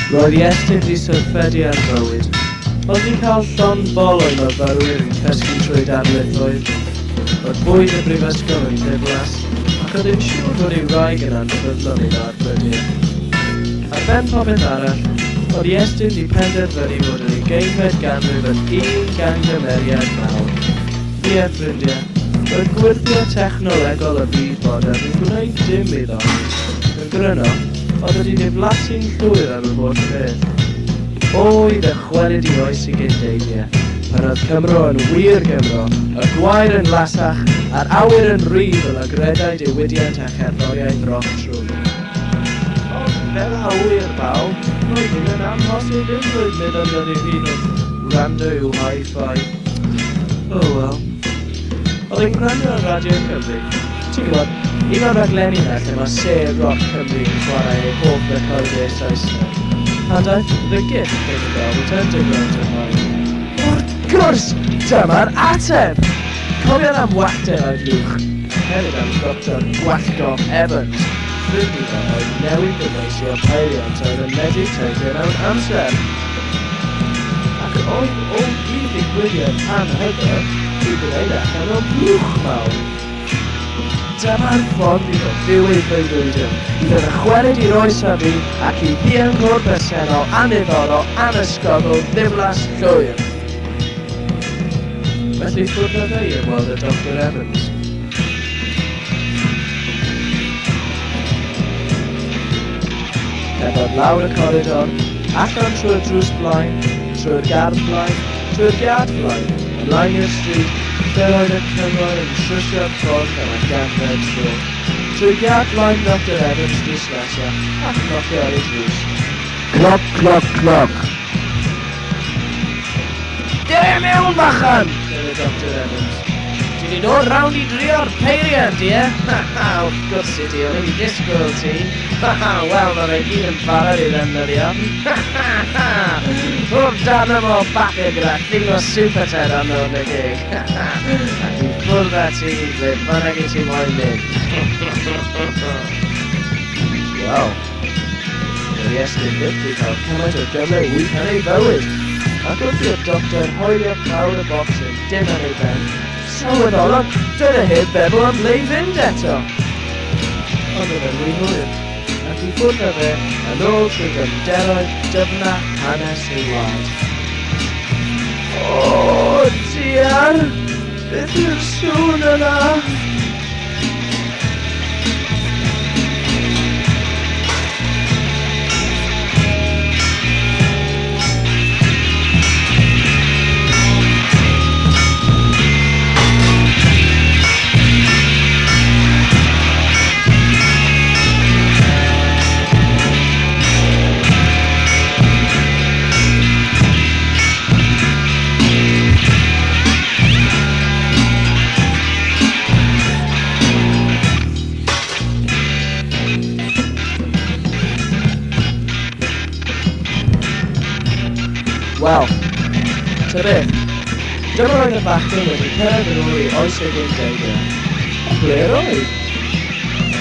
Roedd Iestyn wedi syrffedu ar bywyd. Oedd ni'n cael llon bolon o fyrwyr yn cysgu trwy darlithoedd. Oedd bwyd y brifysgol yn ddiflas, ac oedd yn siŵr fod i'w wraig yn anffyddlon i'n arbrydiad. Ar ben popeth arall, oedd Iestyn wedi penderfynu fod yn 20fed ganrif yn un gangymeriad mawr. Fi a ffrindiau, roedd gwirthio technolegol y byd modern yn gwneud dim iddo. Yn gryno, oedd wedi diflasu'n llwyr ar y holl beth. Oedd y chwelyd i oes i gyndeiliau, pan oedd Cymro yn wir Gymro, y gwair yn lasach, a'r awyr yn rhydd fel y gredau diwydiant a cherddoriaeth roc trwm. Ond fel awyr bawb, roedd hyn yn amhosib unrhyw meddyliad ei hun wrth wrando i'w hi-fi. Oh well. Oedd e'n gwrando ar Radio Cymru. Ti'n gwybod, un o'r raglenni na lle mae sêr roc Cymru yn chwarae ei hoff recordiau Saesneg. A daeth The Gift yn y gael wyt yn digwydd yn hyn. Wrth gwrs, dyma'r ateb! Cofiad am wachder o'r lwch. Hefyd am Dr. Gwallgo Evans. Ffrindi fe oedd newid gyfeisio peiriant oedd yn medru teithio mewn amser. Ac oedd o gyd ddigwyddiad anhygoel, i gwneud allan o blwch mawr. Dyma'r ffordd i ddod fyw ei breuddwydyn, i ddod ychwaneg i'r oes a fi ac i ddianghwr bresennol, aniddorol, anysgogol, ddiflas llwyr. Felly ffwrdd â fe i ymweld â Dr. Evans. Cefodd lawr y coridor, allan trwy'r drws blaen, trwy'r gardd blaen, trwy'r giard blaen, ymlaen i'r stryd, lle oedd y cyngor yn trwsio'r ffordd am y garfed tro. Trwy giard blaen Dr. Evans drws nesaf, ac knocio ar ei drws. Cloc, cloc, cloc. Dere mewn, bachan! Dere Dr. Evans. Ti wedi dod rawn i drio'r peiriant, ie? Wrth gwrs i ti, o'n i disgwyl ti. Wel, mae fe gyd yn barod i ddefnyddio. O'r dan yma o bacau gyda thing o Super Ted arno yn y gig. Ac i ffwrdd â ti, ble bynnag i ti moyn mynd. Wel, yr Iestyn byth i cael cymaint o gyfle wych yn ei fywyd. Ac wrth i'r doctor hoelio prawd y bocsing, dim yn ei ben. Sylweddolog, doedd e heb feddwl am le i fynd eto. Ond oedd e'n mwy hwyr, ac i ffwrdd â fe yn ôl trwy gymderoedd dyfna hanes ei wlad. O, diar! Beth yw'r sŵn yna? Wel, ta beth, dyma roedd y bachgen wedi cyrraedd yn ôl i oes ei gyndeiddio. A ble roedd?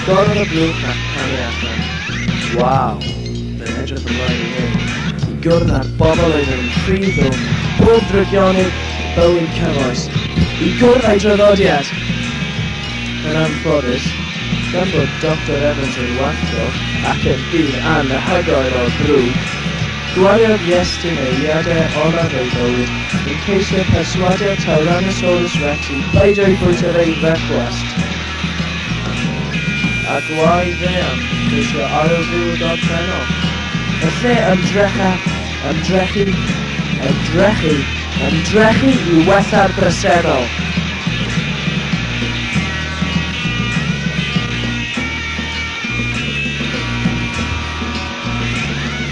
Gorfod y blwch ac canu allan. Waw, fe'n edrych ymlaen i hyn. I gwrdd â'r bobl oedd yn ffridd o bob drygionydd bywyd cyfoes. I gwrdd â'i Traddodiad. Yn anffodus, gan bod Dr. Evans yn wallgo ac yn byd anhygoel o brwd, gwariodd Iestyn ei iadau olaf ei bywyd yn ceisio perswadio Tyrannosaurus Rex i beidio i bwyta'r ei fechwast. A gwaed fe am ceisio ail fyw dogfennol. Y lle ymdrechu i wella'r bresennol.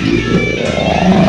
Yeah.